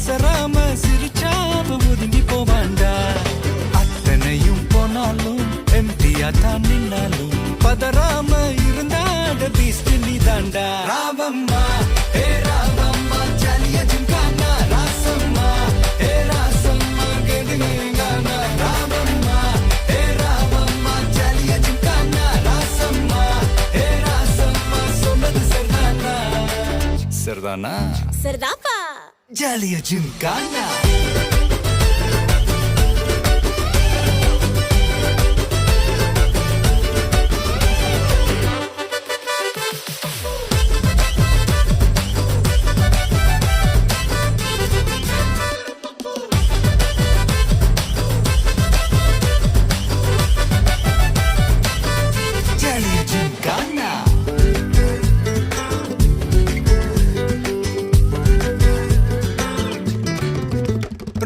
அசராம சிரிச்சாம ஒதுங்கி போவாண்டா. அத்தனையும் போனாலும் எம்டியா தான் நின்னாலும் பதறாம இருந்தாட பீஸ்ட் நீ தாண்டா. ராவம்மா ஏ ராவம்மா ஜாலியா ஜிம்கானா ராசம்மா ஏ ராசம்மா கேடுங்கானா. ராவம்மா ஏ ராவம்மா ஜாலியா ஜிம்கானா ராசம்மா ஏ ராசம்மா சொன்னது சரிதானா? சரிதானா? சரிதாப்பா. ஜாலியா ஜிம்கானா.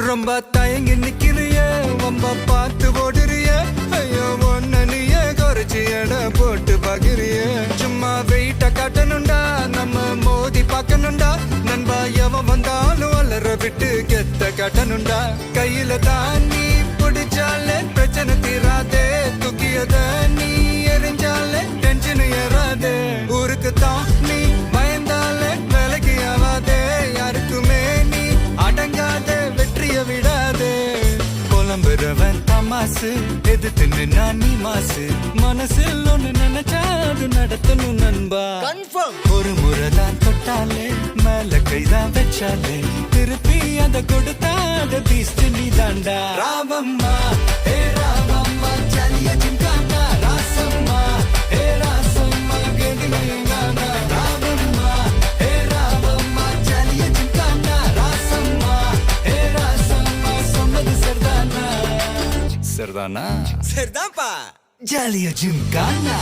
ரொம்ப தயங்கி நிக்கிறிய ரொம்ப பார்த்து ஓடுறிய. ஐயோ ஒன்ன நீய குறைச்சி எடை போட்டு பாக்குறிய. சும்மா வெயிட்ட காட்டணுண்டா நம்ம மோதி பார்க்கணுண்டா. நண்பா எவன் வந்தாலும் அலற விட்டு கெத்த காட்டணுண்டா. கையில தான் நீ பிடிச்சாலே பிரச்சனை தீராதே. தூக்கியத நீ எரிஞ்சாலே டென்ஷன் ஏறாதே. ஊருக்கு தான் நீ பயந்தாலே வேலைக்கு ஆவாதே. யாருக்குமே நீ அடங்காத வெற்றிய விடாதே. புலம்புறவன் தமாசு எதிர்த்து நின்னா நீ மாசு. மனசில் ஒண்ணு நினைச்சாது நடத்தணும் நண்பா. ஒரு முறைதான் தொட்டாலே மேல கைதான் வச்சாலே திருப்பி அத கொடுத்தாத பீஸ்ட் நீ தாண்டா. ராவம்மா ஏ ராவம்மா ஜாலியா ஜிம்கானா ராசம்மா ஏ ராசம்மா கேடுங்கானா. ராவம்மா ஏ ராவம்மா ஜாலியா ஜிம்கானா ராசம்மா ஏ ராசம்மா சொன்னது சரிதானா? சரிதானா? சரிதான்ப்பா. ஜாலியா ஜிம்கானா.